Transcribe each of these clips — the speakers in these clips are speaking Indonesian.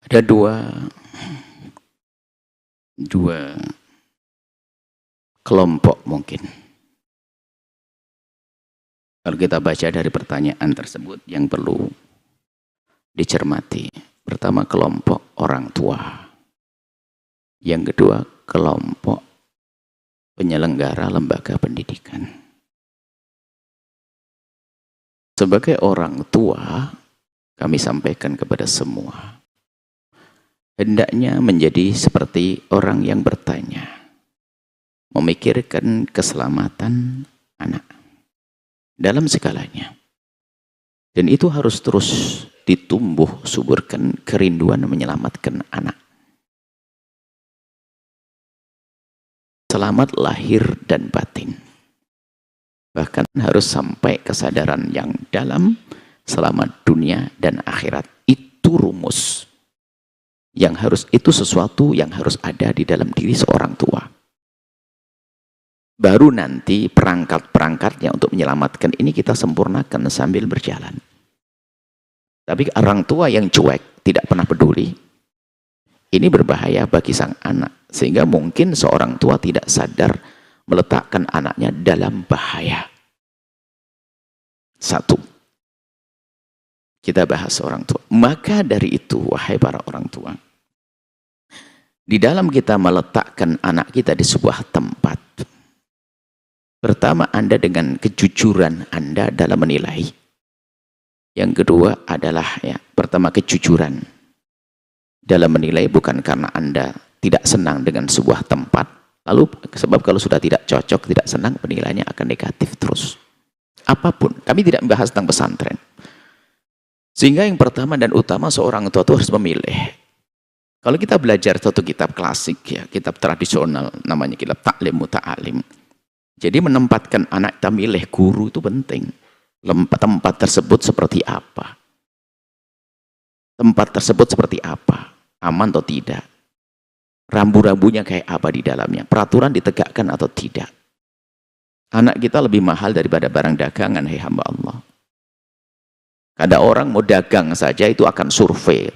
Ada dua kelompok mungkin. Kalau kita baca dari pertanyaan tersebut yang perlu dicermati. Pertama, kelompok orang tua. Yang kedua, kelompok penyelenggara lembaga pendidikan. Sebagai orang tua, kami sampaikan kepada semua, hendaknya menjadi seperti orang yang bertanya, memikirkan keselamatan anak dalam segalanya. Dan itu harus terus ditumbuh suburkan kerinduan menyelamatkan anak. Selamat lahir dan batin. Bahkan harus sampai kesadaran yang dalam, selamat dunia dan akhirat. Itu rumus. Itu sesuatu yang harus ada di dalam diri seorang tua. Baru nanti perangkat-perangkatnya untuk menyelamatkan ini kita sempurnakan sambil berjalan. Tapi orang tua yang cuek, tidak pernah peduli, ini berbahaya bagi sang anak. Sehingga mungkin seorang tua tidak sadar meletakkan anaknya dalam bahaya. Satu, kita bahas orang tua. Maka dari itu, wahai para orang tua, di dalam kita meletakkan anak kita di sebuah tempat, pertama, Anda dengan kejujuran Anda dalam menilai. Yang kedua adalah pertama kejujuran dalam menilai, bukan karena Anda tidak senang dengan sebuah tempat, lalu sebab kalau sudah tidak cocok, tidak senang, penilaiannya akan negatif terus. Apapun, kami tidak membahas tentang pesantren. Sehingga yang pertama dan utama seorang tua itu harus memilih. Kalau kita belajar satu kitab klasik, kitab tradisional, namanya kitab Ta'lim Muta'alim. Jadi menempatkan anak kita milih guru itu penting. Tempat tersebut seperti apa? Tempat tersebut seperti apa? Aman atau tidak? Rambu-rambunya kayak apa di dalamnya? Peraturan ditegakkan atau tidak? Anak kita lebih mahal daripada barang dagangan, hei hamba Allah. Ada orang mau dagang saja itu akan survei.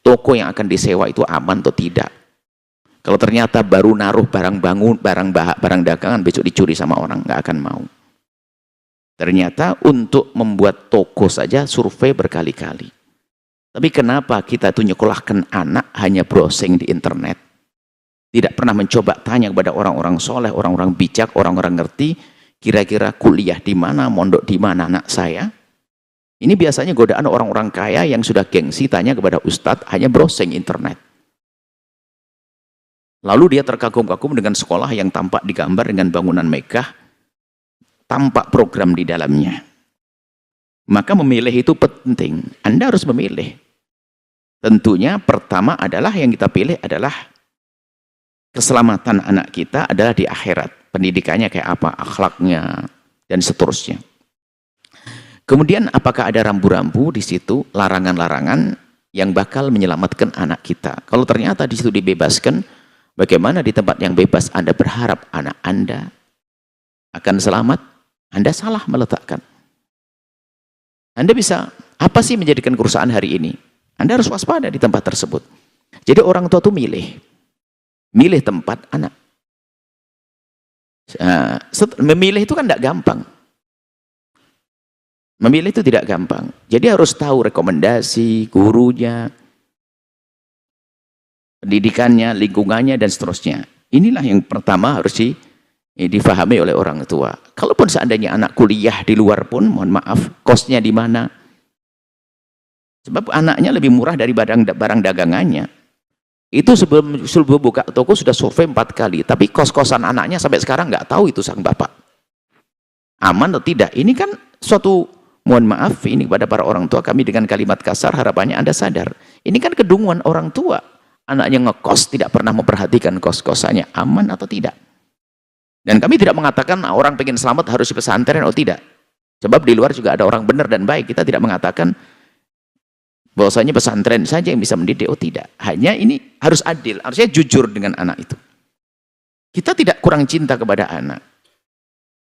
Toko yang akan disewa itu aman atau tidak? Kalau ternyata baru naruh barang dagangan besok dicuri sama orang, nggak akan mau. Ternyata untuk membuat toko saja survei berkali-kali. Tapi kenapa kita itu nyekolahkan anak hanya browsing di internet? Tidak pernah mencoba tanya kepada orang-orang soleh, orang-orang bijak, orang-orang ngerti, kira-kira kuliah di mana, mondok di mana anak saya? Ini biasanya godaan orang-orang kaya yang sudah gengsi tanya kepada ustadz, hanya browsing internet. Lalu dia terkagum-kagum dengan sekolah yang tampak digambar dengan bangunan megah, tampak program di dalamnya. Maka memilih itu penting. Anda harus memilih. Tentunya pertama adalah yang kita pilih adalah keselamatan anak kita adalah di akhirat. Pendidikannya kayak apa, akhlaknya, dan seterusnya. Kemudian apakah ada rambu-rambu di situ, larangan-larangan yang bakal menyelamatkan anak kita. Kalau ternyata di situ dibebaskan, bagaimana di tempat yang bebas Anda berharap anak Anda akan selamat? Anda salah meletakkan. Anda bisa, apa sih menjadikan kerusakan hari ini? Anda harus waspada di tempat tersebut. Jadi orang tua itu milih tempat anak. Memilih itu kan tidak gampang. Memilih itu tidak gampang. Jadi harus tahu rekomendasi, gurunya, pendidikannya, lingkungannya, dan seterusnya. Inilah yang pertama harus difahami oleh orang tua. Kalaupun seandainya anak kuliah di luar pun, mohon maaf, kosnya di mana? Sebab anaknya lebih murah dari barang dagangannya. Itu sebelum buka toko sudah survei 4 kali. Tapi kos-kosan anaknya sampai sekarang nggak tahu itu sang bapak. Aman atau tidak? Ini kan suatu, mohon maaf, ini kepada para orang tua kami dengan kalimat kasar, harapannya Anda sadar. Ini kan kedunguan orang tua. Anaknya ngekos, tidak pernah memperhatikan kos-kosannya aman atau tidak. Dan kami tidak mengatakan orang pengen selamat harus di pesantren atau tidak. Sebab di luar juga ada orang benar dan baik. Kita tidak mengatakan bahwasanya pesantren saja yang bisa mendidik, oh tidak. Hanya ini harus adil, harusnya jujur dengan anak itu. Kita tidak kurang cinta kepada anak.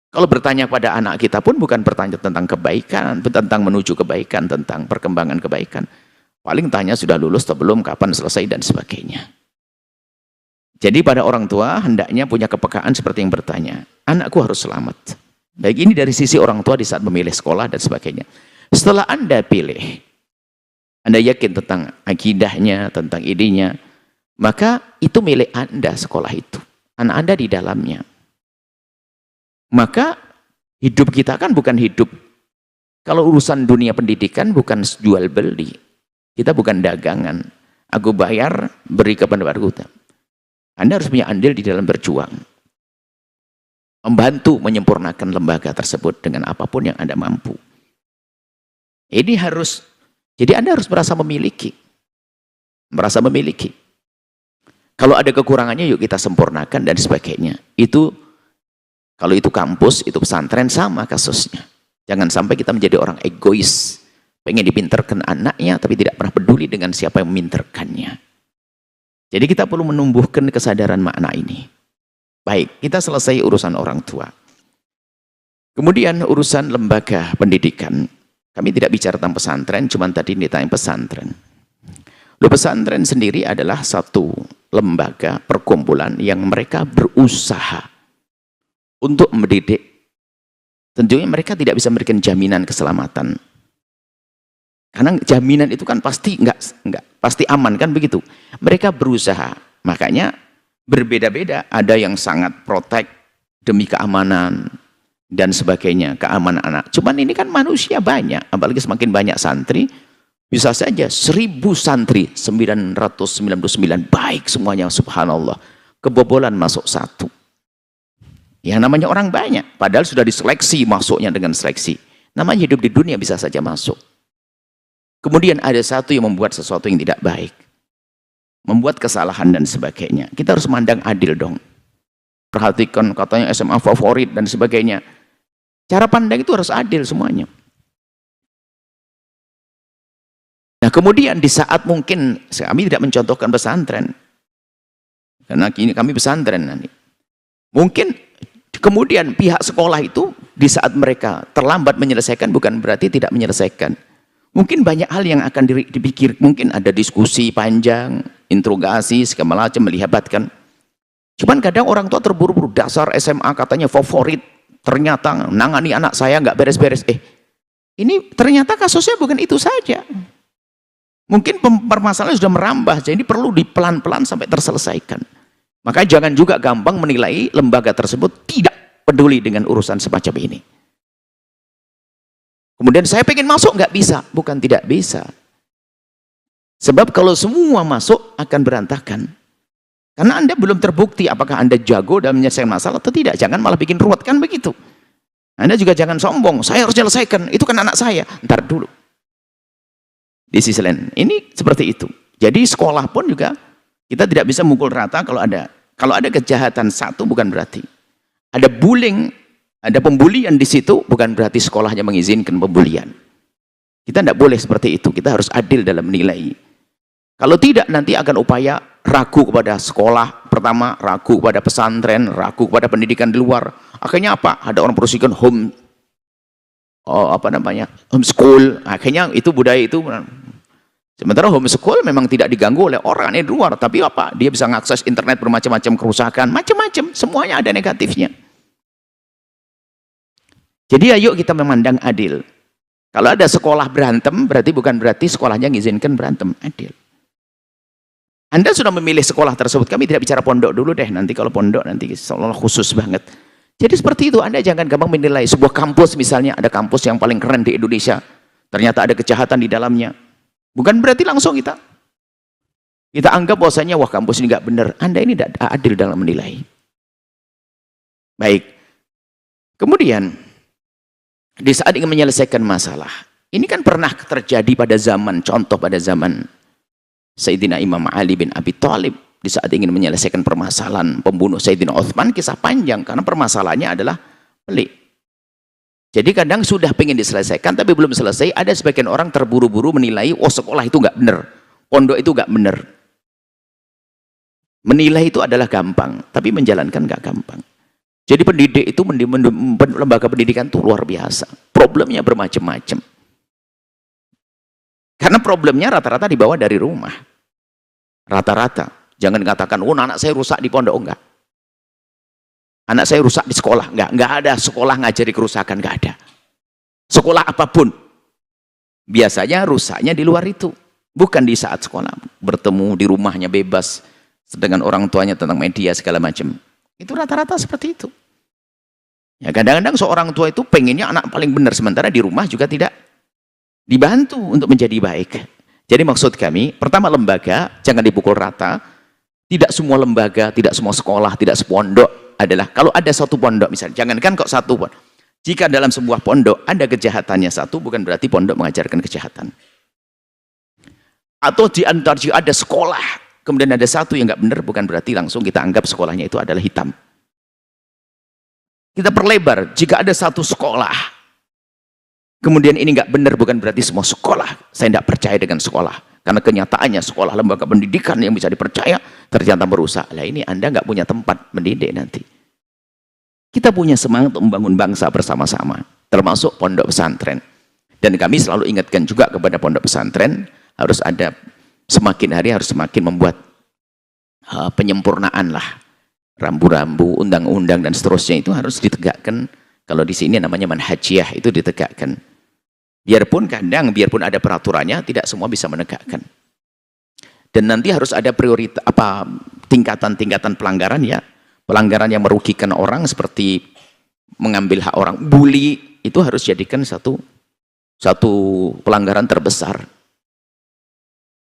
Kalau bertanya kepada anak kita pun bukan bertanya tentang kebaikan, tentang menuju kebaikan, tentang perkembangan kebaikan. Paling tanya sudah lulus atau belum, kapan selesai, dan sebagainya. Jadi pada orang tua hendaknya punya kepekaan seperti yang bertanya, anakku harus selamat. Baik, ini dari sisi orang tua di saat memilih sekolah dan sebagainya. Setelah Anda pilih, Anda yakin tentang akidahnya, tentang idenya, maka itu milik Anda sekolah itu. Anak Anda di dalamnya. Maka hidup kita kan bukan hidup, kalau urusan dunia pendidikan bukan jual beli. Kita bukan dagangan. Aku bayar, beri kepada anggota. Anda harus punya andil di dalam berjuang. Membantu menyempurnakan lembaga tersebut dengan apapun yang Anda mampu. Ini harus, jadi Anda harus merasa memiliki. Merasa memiliki. Kalau ada kekurangannya, yuk kita sempurnakan dan sebagainya. Itu, kalau itu kampus, itu pesantren, sama kasusnya. Jangan sampai kita menjadi orang egois. Pengen dipinterkan anaknya, tapi tidak pernah peduli dengan siapa yang meminterkannya. Jadi kita perlu menumbuhkan kesadaran makna ini. Baik, kita selesai urusan orang tua. Kemudian urusan lembaga pendidikan. Kami tidak bicara tentang pesantren, cuma tadi ditanya pesantren. Loh, pesantren sendiri adalah satu lembaga perkumpulan yang mereka berusaha untuk mendidik. Tentunya mereka tidak bisa memberikan jaminan keselamatan. Karena jaminan itu kan pasti enggak pasti aman kan begitu. Mereka berusaha. Makanya berbeda-beda. Ada yang sangat protek demi keamanan dan sebagainya, keamanan anak. Cuman ini kan manusia banyak, apalagi semakin banyak santri, bisa saja 1000 santri 999 baik semuanya, subhanallah. Kebobolan masuk satu. Yang namanya orang banyak, padahal sudah diseleksi masuknya dengan seleksi. Namanya hidup di dunia bisa saja masuk. Kemudian ada satu yang membuat sesuatu yang tidak baik. Membuat kesalahan dan sebagainya. Kita harus mandang adil dong. Perhatikan katanya SMA favorit dan sebagainya. Cara pandang itu harus adil semuanya. Nah kemudian di saat mungkin, kami tidak mencontohkan pesantren. Karena kini kami pesantren nanti. Mungkin kemudian pihak sekolah itu di saat mereka terlambat menyelesaikan bukan berarti tidak menyelesaikan. Mungkin banyak hal yang akan dipikir, mungkin ada diskusi panjang, interogasi, segala macam melibatkan. Cuman kadang orang tua terburu-buru, dasar SMA katanya favorit, ternyata nangani anak saya nggak beres-beres. Ini ternyata kasusnya bukan itu saja. Mungkin permasalahan sudah merambah, jadi perlu dipelan-pelan sampai terselesaikan. Maka jangan juga gampang menilai lembaga tersebut tidak peduli dengan urusan semacam ini. Kemudian saya pengen masuk, nggak bisa. Bukan tidak bisa. Sebab kalau semua masuk akan berantakan. Karena Anda belum terbukti apakah Anda jago dalam menyelesaikan masalah atau tidak. Jangan malah bikin ruwet, kan begitu. Anda juga jangan sombong, saya harus selesaikan, itu kan anak saya. Ntar dulu. Di sisi lain, ini seperti itu. Jadi sekolah pun juga, kita tidak bisa mukul rata kalau ada kejahatan satu bukan berarti. Ada bullying, ada pembulian di situ, bukan berarti sekolahnya mengizinkan pembulian. Kita tidak boleh seperti itu, kita harus adil dalam menilai. Kalau tidak, nanti akan upaya ragu kepada sekolah, pertama, ragu kepada pesantren, ragu kepada pendidikan di luar. Akhirnya apa? Ada orang berusahakan homeschool. Akhirnya itu budaya itu. Sementara homeschool memang tidak diganggu oleh orang di luar, tapi apa? Dia bisa mengakses internet bermacam-macam kerusakan, macam-macam, semuanya ada negatifnya. Jadi ayo kita memandang adil. Kalau ada sekolah berantem, bukan berarti sekolahnya mengizinkan berantem. Adil. Anda sudah memilih sekolah tersebut. Kami tidak bicara pondok dulu deh. Nanti kalau pondok nanti seolah khusus banget. Jadi seperti itu. Anda jangan gampang menilai sebuah kampus, misalnya ada kampus yang paling keren di Indonesia. Ternyata ada kejahatan di dalamnya. Bukan berarti langsung kita anggap bahwasanya wah kampus ini nggak benar. Anda ini tidak adil dalam menilai. Baik. Kemudian di saat ingin menyelesaikan masalah, ini kan pernah terjadi pada zaman, contoh pada zaman Sayyidina Imam Ali bin Abi Thalib, di saat ingin menyelesaikan permasalahan pembunuh Sayyidina Utsman, kisah panjang karena permasalahannya adalah pelik. Jadi kadang sudah pengen diselesaikan tapi belum selesai, ada sebagian orang terburu-buru menilai, oh sekolah itu nggak benar, pondok itu nggak benar. Menilai itu adalah gampang, tapi menjalankan nggak gampang. Jadi pendidik itu, lembaga pendidikan itu luar biasa. Problemnya bermacam-macam. Karena problemnya rata-rata dibawa dari rumah. Rata-rata. Jangan katakan, oh anak saya rusak di pondok, enggak. Anak saya rusak di sekolah, enggak ada sekolah ngajari kerusakan, enggak ada. Sekolah apapun, biasanya rusaknya di luar itu. Bukan di saat sekolah. Bertemu di rumahnya bebas, dengan orang tuanya tentang media segala macam. Itu rata-rata seperti itu. Ya, kadang-kadang seorang tua itu pengennya anak paling benar, sementara di rumah juga tidak dibantu untuk menjadi baik. Jadi maksud kami, pertama lembaga, jangan dipukul rata. Tidak semua lembaga, tidak semua sekolah, tidak sepondok adalah, kalau ada satu pondok misalnya, jangankan kok satu pondok. Jika dalam sebuah pondok ada kejahatannya satu, bukan berarti pondok mengajarkan kejahatan. Atau di antara ada sekolah, kemudian ada satu yang nggak benar, bukan berarti langsung kita anggap sekolahnya itu adalah hitam. Kita perlebar, jika ada satu sekolah, kemudian ini nggak benar, bukan berarti semua sekolah. Saya tidak percaya dengan sekolah. Karena kenyataannya sekolah lembaga pendidikan yang bisa dipercaya, ternyata merusak. Lah ini Anda nggak punya tempat mendidik nanti. Kita punya semangat untuk membangun bangsa bersama-sama, termasuk pondok pesantren. Dan kami selalu ingatkan juga kepada pondok pesantren, harus ada, semakin hari harus semakin membuat penyempurnaan lah. Rambu-rambu, undang-undang dan seterusnya itu harus ditegakkan. Kalau di sini namanya manhajiyah, itu ditegakkan. Biarpun kadang, biarpun ada peraturannya, tidak semua bisa menegakkan. Dan nanti harus ada prioritas, tingkatan-tingkatan pelanggaran ya. Pelanggaran yang merugikan orang seperti mengambil hak orang, bully, itu harus jadikan satu pelanggaran terbesar.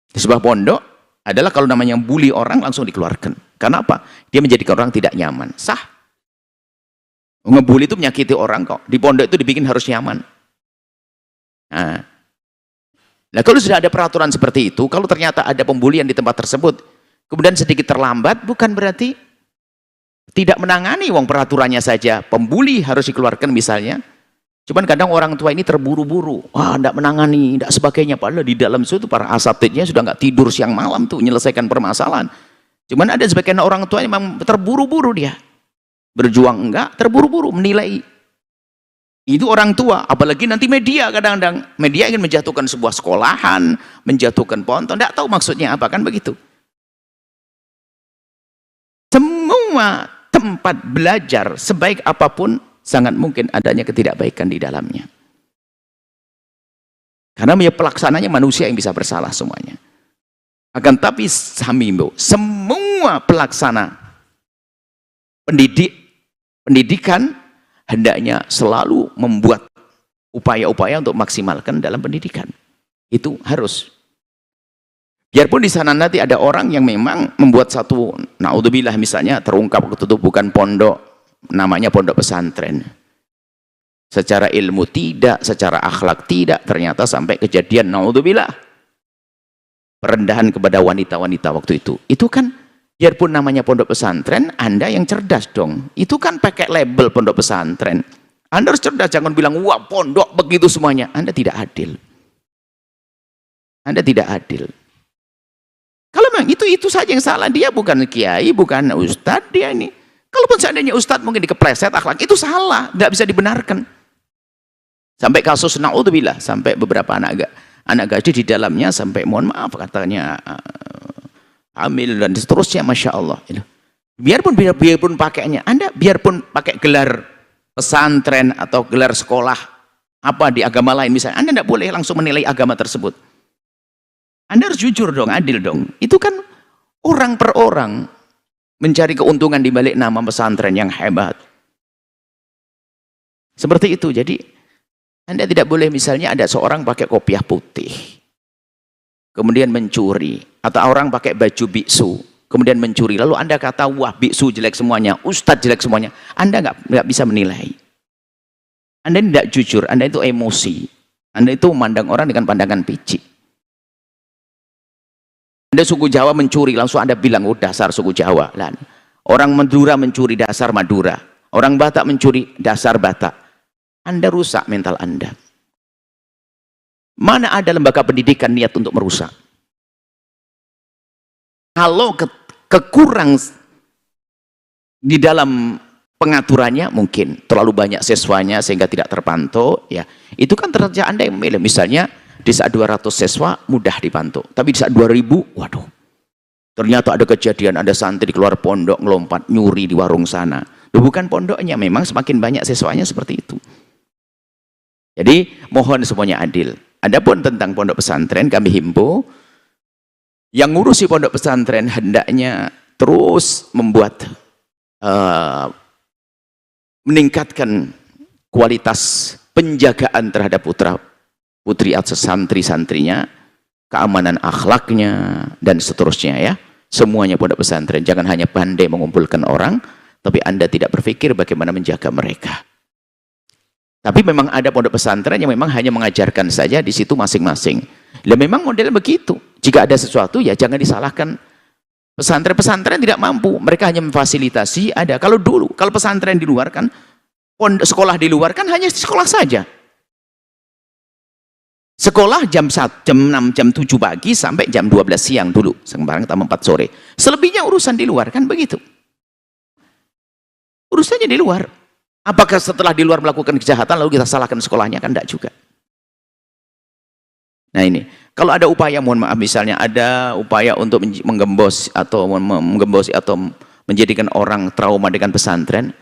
Di sebuah pondok adalah kalau namanya bully orang langsung dikeluarkan. Karena apa? Dia menjadikan orang tidak nyaman. Sah. Ngebully itu menyakiti orang kok. Di pondok itu dibikin harus nyaman. Nah, kalau sudah ada peraturan seperti itu, kalau ternyata ada pembulian di tempat tersebut, kemudian sedikit terlambat, bukan berarti tidak menangani wong peraturannya saja. Pembuli harus dikeluarkan misalnya. Cuman kadang orang tua ini terburu-buru, tidak menangani, tidak sebagainya. Padahal di dalam situ para asatidnya sudah nggak tidur siang malam tuh menyelesaikan permasalahan. Cuman ada sebagian orang tua yang memang terburu-buru dia. Berjuang enggak, terburu-buru menilai. Itu orang tua, apalagi nanti media kadang-kadang. Media ingin menjatuhkan sebuah sekolahan, menjatuhkan ponton, tidak tahu maksudnya apa, kan begitu. Semua tempat belajar, sebaik apapun, sangat mungkin adanya ketidakbaikan di dalamnya. Karena pelaksananya manusia yang bisa bersalah semuanya. Akan tapi samimbo, semua pelaksana pendidikan hendaknya selalu membuat upaya-upaya untuk maksimalkan dalam pendidikan. Itu harus. Biarpun di sana nanti ada orang yang memang membuat satu, naudzubillah misalnya, terungkap itu bukan pondok, namanya pondok pesantren. Secara ilmu tidak, secara akhlak tidak, ternyata sampai kejadian, naudzubillah, perendahan kepada wanita-wanita waktu itu. Itu kan, biarpun namanya pondok pesantren, Anda yang cerdas dong. Itu kan pakai label pondok pesantren. Anda harus cerdas, jangan bilang, wah pondok begitu semuanya. Anda tidak adil. Anda tidak adil. Kalau memang itu saja yang salah, dia bukan kiai, bukan ustadz dia ini. Kalaupun seandainya ustadz mungkin dikepleset akhlak, itu salah, tidak bisa dibenarkan. Sampai kasus naudzubillah, sampai beberapa anak gadis di dalamnya, sampai mohon maaf katanya hamil dan seterusnya, masya Allah. Biarpun pakainya, Anda biarpun pakai gelar pesantren atau gelar sekolah apa di agama lain misalnya, Anda tidak boleh langsung menilai agama tersebut. Anda harus jujur dong, adil dong. Itu kan orang per orang mencari keuntungan di balik nama pesantren yang hebat. Seperti itu. Jadi Anda tidak boleh misalnya ada seorang pakai kopiah putih, kemudian mencuri, atau orang pakai baju biksu, kemudian mencuri, lalu Anda kata, wah biksu jelek semuanya, ustadz jelek semuanya. Anda nggak bisa menilai. Anda tidak jujur, Anda itu emosi. Anda itu memandang orang dengan pandangan picik. Anda suku Jawa mencuri, langsung Anda bilang, oh dasar suku Jawa. Orang Madura mencuri, dasar Madura. Orang Batak mencuri, dasar Batak. Anda rusak mental Anda. Mana ada lembaga pendidikan niat untuk merusak? Kalau kekurang di dalam pengaturannya, mungkin terlalu banyak siswanya sehingga tidak terpantau, ya itu kan terjadi Anda yang memilih. Misalnya di saat 200 siswa mudah dibantu. Tapi di saat 2000, waduh. Ternyata ada kejadian, ada santri keluar pondok ngelompat nyuri di warung sana. Loh, bukan pondoknya, memang semakin banyak siswanya seperti itu. Jadi mohon semuanya adil. Adapun tentang pondok pesantren, kami himbau yang ngurusi pondok pesantren hendaknya terus membuat meningkatkan kualitas penjagaan terhadap putra putri atau santri-santrinya, keamanan akhlaknya dan seterusnya ya. Semuanya pondok pesantren jangan hanya pandai mengumpulkan orang, tapi Anda tidak berpikir bagaimana menjaga mereka. Tapi memang ada pondok pesantren yang memang hanya mengajarkan saja di situ masing-masing. Lah memang model begitu. Jika ada sesuatu ya jangan disalahkan. Pesantren-pesantren tidak mampu, mereka hanya memfasilitasi. Ada kalau dulu, kalau pesantren di luar kan, sekolah di luar kan hanya sekolah saja. Sekolah jam 1, jam 6, jam 7 pagi sampai jam 12 siang dulu. Sekarang tambah 4 sore. Selebihnya urusan di luar kan begitu. Urusannya di luar. Apakah setelah di luar melakukan kejahatan lalu kita salahkan sekolahnya? Kan tidak juga. Nah ini, kalau ada upaya, mohon maaf, misalnya ada upaya untuk menggembos atau menjadikan orang trauma dengan pesantren,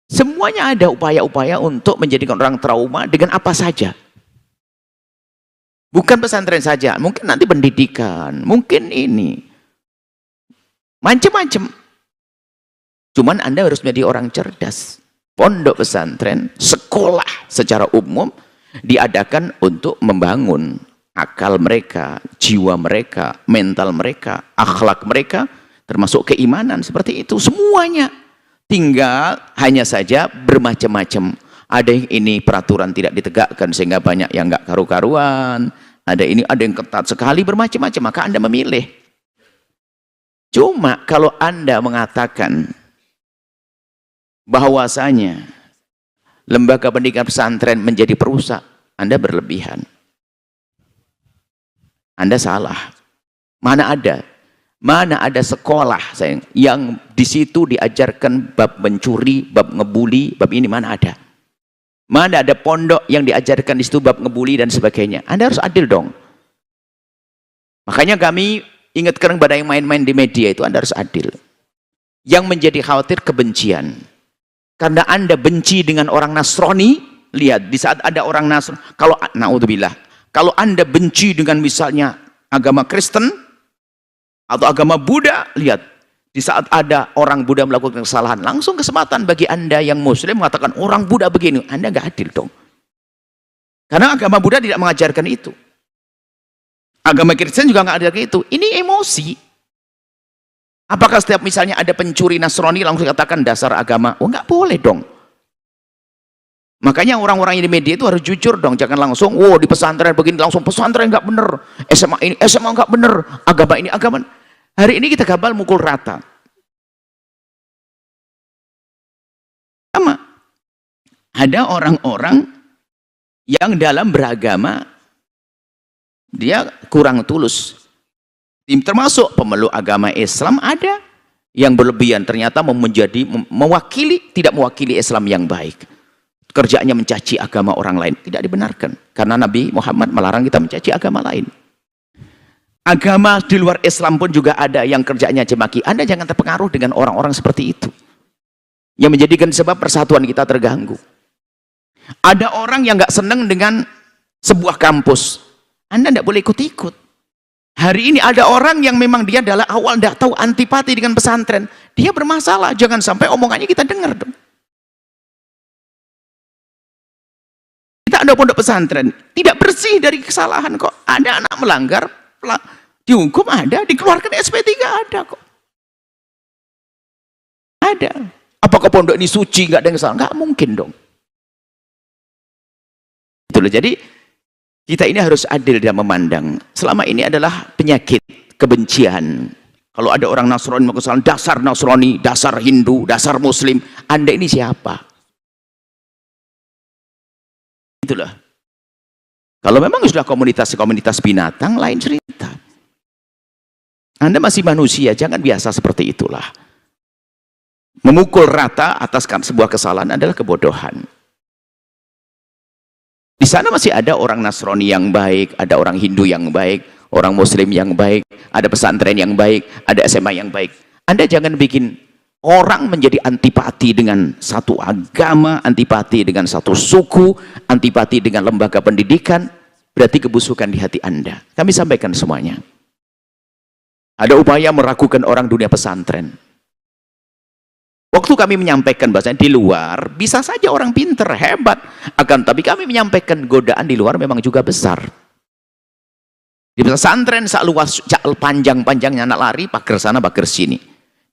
semuanya ada upaya-upaya untuk menjadikan orang trauma dengan apa saja. Bukan pesantren saja, mungkin nanti pendidikan, mungkin ini. Macam-macam. Cuman Anda harus menjadi orang cerdas. Pondok pesantren, sekolah secara umum diadakan untuk membangun akal mereka, jiwa mereka, mental mereka, akhlak mereka, termasuk keimanan, seperti itu. Semuanya. Tinggal hanya saja bermacam-macam. Ada yang ini peraturan tidak ditegakkan sehingga banyak yang nggak karu-karuan. Ada ini, ada yang ketat sekali, bermacam-macam. Maka Anda memilih. Cuma kalau Anda mengatakan bahwasanya lembaga pendidikan pesantren menjadi perusak, Anda berlebihan. Anda salah. Mana ada sekolah sayang, yang di situ diajarkan bab mencuri, bab ngebuli, bab ini, mana ada? Mana ada pondok yang diajarkan di situ bab ngebuli dan sebagainya? Anda harus adil dong. Makanya kami ingatkan kepada yang main-main di media itu, Anda harus adil. Yang menjadi khawatir kebencian. Karena Anda benci dengan orang Nasrani, lihat di saat ada orang Nasrani, kalau naudzubillah, kalau Anda benci dengan misalnya agama Kristen atau agama Buddha, lihat di saat ada orang Buddha melakukan kesalahan, langsung kesempatan bagi Anda yang Muslim mengatakan orang Buddha begini. Anda nggak adil dong. Karena agama Buddha tidak mengajarkan itu. Agama Kristen juga nggak ajarkan itu. Ini emosi. Apakah setiap misalnya ada pencuri Nasrani langsung katakan dasar agama? Oh, nggak boleh dong. Makanya orang-orang yang di media itu harus jujur dong. Jangan langsung, wow di pesantren begini, langsung pesantren nggak bener. SMA ini, SMA nggak bener. Agama ini, agama. Hari ini kita gagal mukul rata. Sama. Ada orang-orang yang dalam beragama, dia kurang tulus. Termasuk pemeluk agama Islam ada yang berlebihan, ternyata tidak mewakili Islam yang baik. Kerjanya mencaci agama orang lain, tidak dibenarkan. Karena Nabi Muhammad melarang kita mencaci agama lain. Agama di luar Islam pun juga ada yang kerjanya cemaki. Anda jangan terpengaruh dengan orang-orang seperti itu. Yang menjadikan sebab persatuan kita terganggu. Ada orang yang nggak senang dengan sebuah kampus. Anda tidak boleh ikut-ikut. Hari ini ada orang yang memang dia adalah awal tidak tahu antipati dengan pesantren. Dia bermasalah. Jangan sampai omongannya kita dengar dong. Kita ada pondok pesantren. Tidak bersih dari kesalahan kok. Ada anak melanggar. Dihukum ada, dikeluarkan SP3 ada kok. Ada. Apakah pondok ini suci, nggak ada yang salah? Nggak mungkin dong. Itulah, jadi kita ini harus adil dalam memandang. Selama ini adalah penyakit kebencian. Kalau ada orang Nasrani melakukan dasar Nasrani, dasar Hindu, dasar Muslim, Anda ini siapa? Itulah. Kalau memang sudah komunitas binatang, lain cerita. Anda masih manusia, jangan biasa seperti itulah. Memukul rata atas sebuah kesalahan adalah kebodohan. Di sana masih ada orang Nasrani yang baik, ada orang Hindu yang baik, orang Muslim yang baik, ada pesantren yang baik, ada SMA yang baik. Anda jangan bikin orang menjadi antipati dengan satu agama, antipati dengan satu suku, antipati dengan lembaga pendidikan, berarti kebusukan di hati Anda. Kami sampaikan semuanya. Ada upaya meragukan orang dunia pesantren. Waktu kami menyampaikan bahasanya di luar, bisa saja orang pinter, hebat. Tapi kami menyampaikan godaan di luar memang juga besar. Di pesantren luas, panjang-panjangnya anak lari, pagar sana, pagar sini.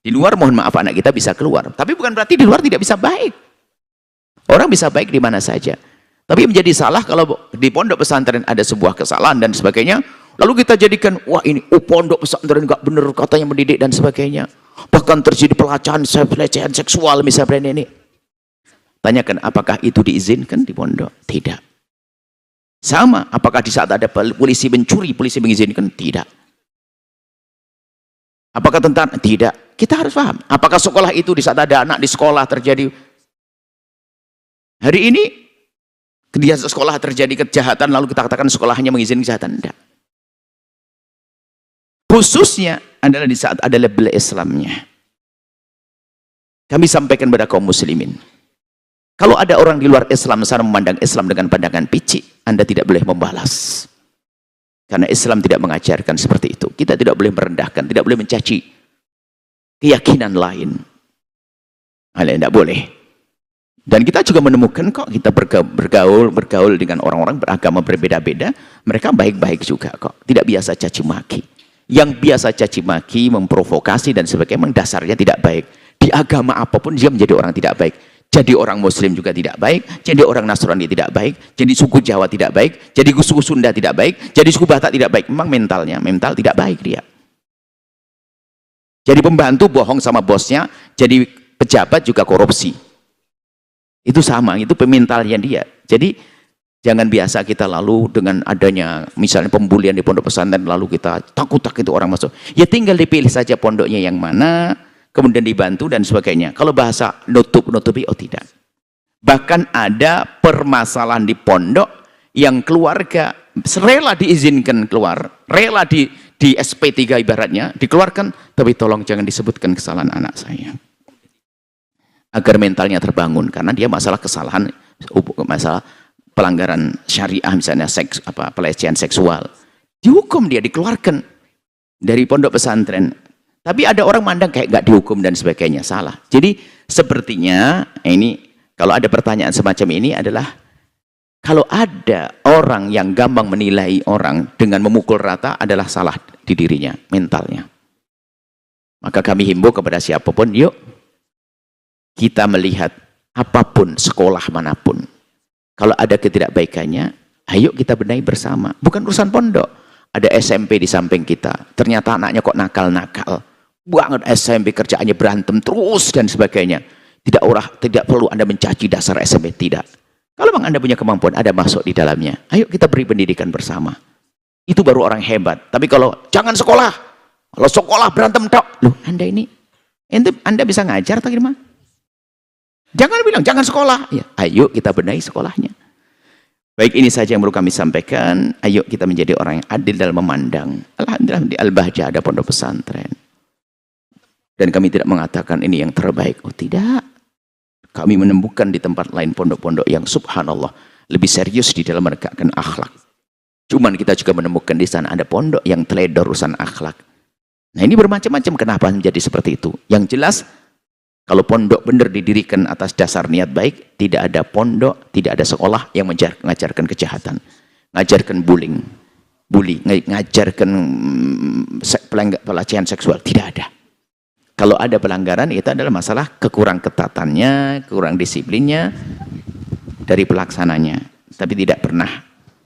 Di luar mohon maaf anak kita bisa keluar. Tapi bukan berarti di luar tidak bisa baik. Orang bisa baik di mana saja. Tapi menjadi salah kalau di pondok pesantren ada sebuah kesalahan dan sebagainya. Lalu kita jadikan, wah ini pondok pesantren nggak benar katanya mendidik dan sebagainya. Bahkan terjadi pelecehan seksual misalnya ini. Tanyakan, apakah itu diizinkan di pondok? Tidak. Sama, apakah di saat ada polisi mencuri, polisi mengizinkan? Tidak. Apakah tentara? Tidak. Kita harus paham. Apakah sekolah itu di saat ada anak di sekolah terjadi? Hari ini, di sekolah terjadi kejahatan, lalu kita katakan sekolahnya mengizinkan kejahatan? Tidak. Khususnya adalah di saat ada label Islamnya. Kami sampaikan kepada kaum muslimin. Kalau ada orang di luar Islam sana memandang Islam dengan pandangan picik, Anda tidak boleh membalas. Karena Islam tidak mengajarkan seperti itu. Kita tidak boleh merendahkan, tidak boleh mencaci keyakinan lain. Tidak boleh. Dan kita juga menemukan kok kita bergaul dengan orang-orang beragama berbeda-beda, mereka baik-baik juga kok. Tidak biasa caci maki. Yang biasa caci maki, memprovokasi dan sebagainya, memang dasarnya tidak baik. Di agama apapun dia menjadi orang tidak baik. Jadi orang Muslim juga tidak baik, jadi orang Nasrani tidak baik, jadi suku Jawa tidak baik, jadi suku Sunda tidak baik, jadi suku Batak tidak baik. Memang mental tidak baik dia. Jadi pembantu bohong sama bosnya, jadi pejabat juga korupsi. Itu sama, itu pementalnya dia. Jadi jangan biasa kita lalu dengan adanya misalnya pembulian di pondok pesantren lalu kita takut itu orang masuk. Ya tinggal dipilih saja pondoknya yang mana, kemudian dibantu dan sebagainya. Kalau bahasa nutupi, oh tidak. Bahkan ada permasalahan di pondok yang keluarga rela diizinkan keluar, rela di SP3 ibaratnya, dikeluarkan, tapi tolong jangan disebutkan kesalahan anak saya. Agar mentalnya terbangun, karena dia masalah kesalahan, masalah pelanggaran syariah misalnya pelecehan seksual. Dihukum dia, dikeluarkan dari pondok pesantren. Tapi ada orang mandang kayak gak dihukum dan sebagainya, salah. Jadi sepertinya ini kalau ada pertanyaan semacam ini adalah kalau ada orang yang gampang menilai orang dengan memukul rata adalah salah di dirinya, mentalnya. Maka kami himbau kepada siapapun, yuk kita melihat apapun sekolah manapun. Kalau ada ketidakbaikannya, ayo kita benahi bersama. Bukan urusan pondok. Ada SMP di samping kita, ternyata anaknya kok nakal-nakal banget, SMP kerjaannya berantem terus dan sebagainya. Tidak perlu Anda mencaci dasar SMP, tidak. Kalau memang Anda punya kemampuan, ada masuk di dalamnya. Ayo kita beri pendidikan bersama. Itu baru orang hebat. Tapi kalau jangan sekolah, kalau sekolah berantem tok, loh Anda ini, Anda bisa ngajar atau gimana? Jangan bilang jangan sekolah. Ya, ayo kita benahi sekolahnya. Baik, ini saja yang perlu kami sampaikan. Ayo kita menjadi orang yang adil dalam memandang. Alhamdulillah di Al-Bahjah ada pondok pesantren. Dan kami tidak mengatakan ini yang terbaik. Oh tidak. Kami menemukan di tempat lain pondok-pondok yang subhanallah lebih serius di dalam menegakkan akhlak. Cuman kita juga menemukan di sana ada pondok yang teledor urusan akhlak. Nah ini bermacam-macam kenapa menjadi seperti itu. Yang jelas kalau pondok benar didirikan atas dasar niat baik, tidak ada pondok, tidak ada sekolah yang mengajarkan kejahatan, ngajarkan bully, ngajarkan pelecehan seksual, tidak ada. Kalau ada pelanggaran, itu adalah masalah kekurang ketatannya, kurang disiplinnya dari pelaksananya. Tapi tidak pernah,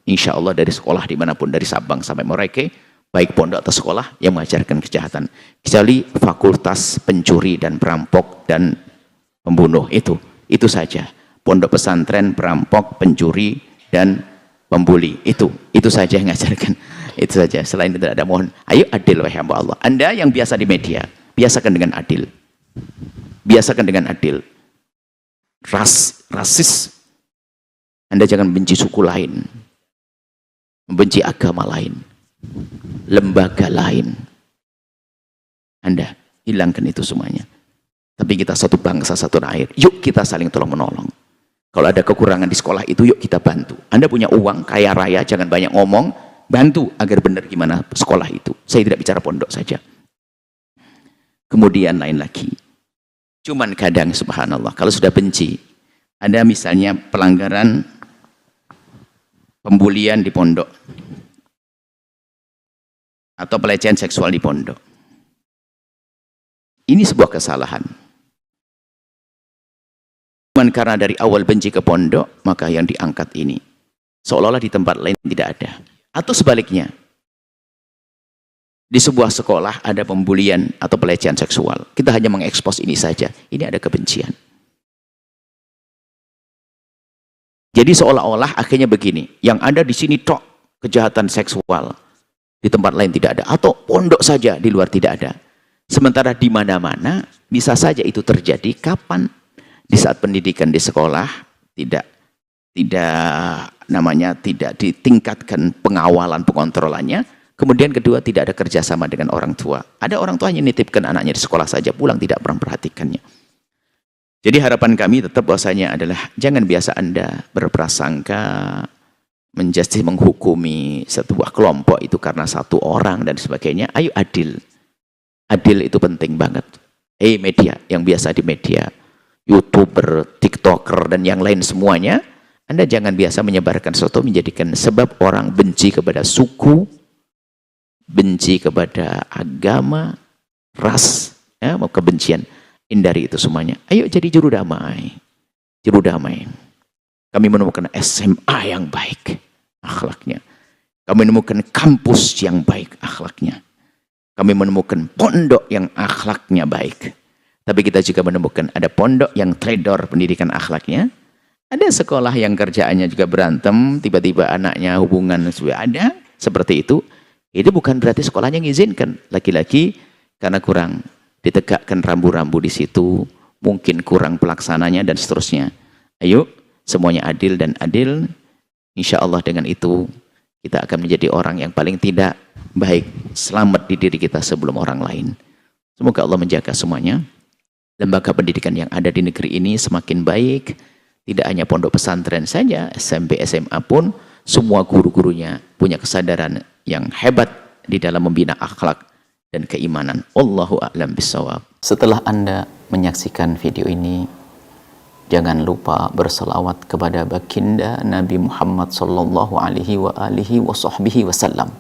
insya Allah dari sekolah dimanapun, dari Sabang sampai Merauke, baik pondok atau sekolah yang mengajarkan kejahatan. Kecuali fakultas pencuri dan perampok dan pembunuh, itu saja. Pondok pesantren, perampok, pencuri dan pembuli, itu saja yang mengajarkan. Itu saja. Selain itu tidak ada. Mohon, ayo adil wahai hamba Allah. Anda yang biasa di media, biasakan dengan adil. Biasakan dengan adil. Rasis Anda jangan benci suku lain, membenci agama lain, lembaga lain. Anda hilangkan itu semuanya. Tapi kita satu bangsa, satu air. Yuk kita saling tolong-menolong. Kalau ada kekurangan di sekolah itu, yuk kita bantu. Anda punya uang, kaya raya, jangan banyak ngomong. Bantu agar benar gimana sekolah itu. Saya tidak bicara pondok saja. Kemudian lain lagi. Cuman kadang subhanallah, kalau sudah benci, ada misalnya pelanggaran pembulian di pondok. Atau pelecehan seksual di pondok. Ini sebuah kesalahan. Cuman karena dari awal benci ke pondok, maka yang diangkat ini. Seolah-olah di tempat lain tidak ada. Atau sebaliknya. Di sebuah sekolah ada pembulian atau pelecehan seksual. Kita hanya mengekspos ini saja. Ini ada kebencian. Jadi seolah-olah akhirnya begini. Yang ada di sini tok kejahatan seksual. Di tempat lain tidak ada. Atau pondok saja di luar tidak ada. Sementara di mana-mana bisa saja itu terjadi. Kapan? Di saat pendidikan di sekolah tidak ditingkatkan pengawalan pengontrolannya. Kemudian kedua, tidak ada kerjasama dengan orang tua. Ada orang tua hanya nitipkan anaknya di sekolah saja, pulang tidak pernah memperhatikannya. Jadi harapan kami tetap bahwasanya adalah jangan biasa Anda berprasangka menghukumi sebuah kelompok itu karena satu orang dan sebagainya. Ayo adil. Adil itu penting banget. Media yang biasa di media, YouTuber, TikToker, dan yang lain semuanya, Anda jangan biasa menyebarkan sesuatu menjadikan sebab orang benci kepada suku, benci kepada agama, ras, ya, mau kebencian. Hindari itu semuanya. Ayo jadi juru damai. Juru damai. Kami menemukan SMA yang baik akhlaknya. Kami menemukan kampus yang baik akhlaknya. Kami menemukan pondok yang akhlaknya baik. Tapi kita juga menemukan ada pondok yang trader pendidikan akhlaknya. Ada sekolah yang kerjaannya juga berantem, tiba-tiba anaknya hubungan sudah ada, seperti itu. Itu bukan berarti sekolahnya mengizinkan. Lagi-lagi karena kurang ditegakkan rambu-rambu di situ, mungkin kurang pelaksananya dan seterusnya. Ayo, semuanya adil dan adil. Insya Allah dengan itu kita akan menjadi orang yang paling tidak baik, selamat di diri kita sebelum orang lain. Semoga Allah menjaga semuanya. Lembaga pendidikan yang ada di negeri ini semakin baik. Tidak hanya pondok pesantren saja, SMP, SMA pun semua guru-gurunya punya kesadaran yang hebat di dalam membina akhlak dan keimanan. Wallahu a'lam bishawab. Setelah Anda menyaksikan video ini, jangan lupa berselawat kepada baginda Nabi Muhammad sallallahu alaihi wa alihi wa sahbihi wasallam.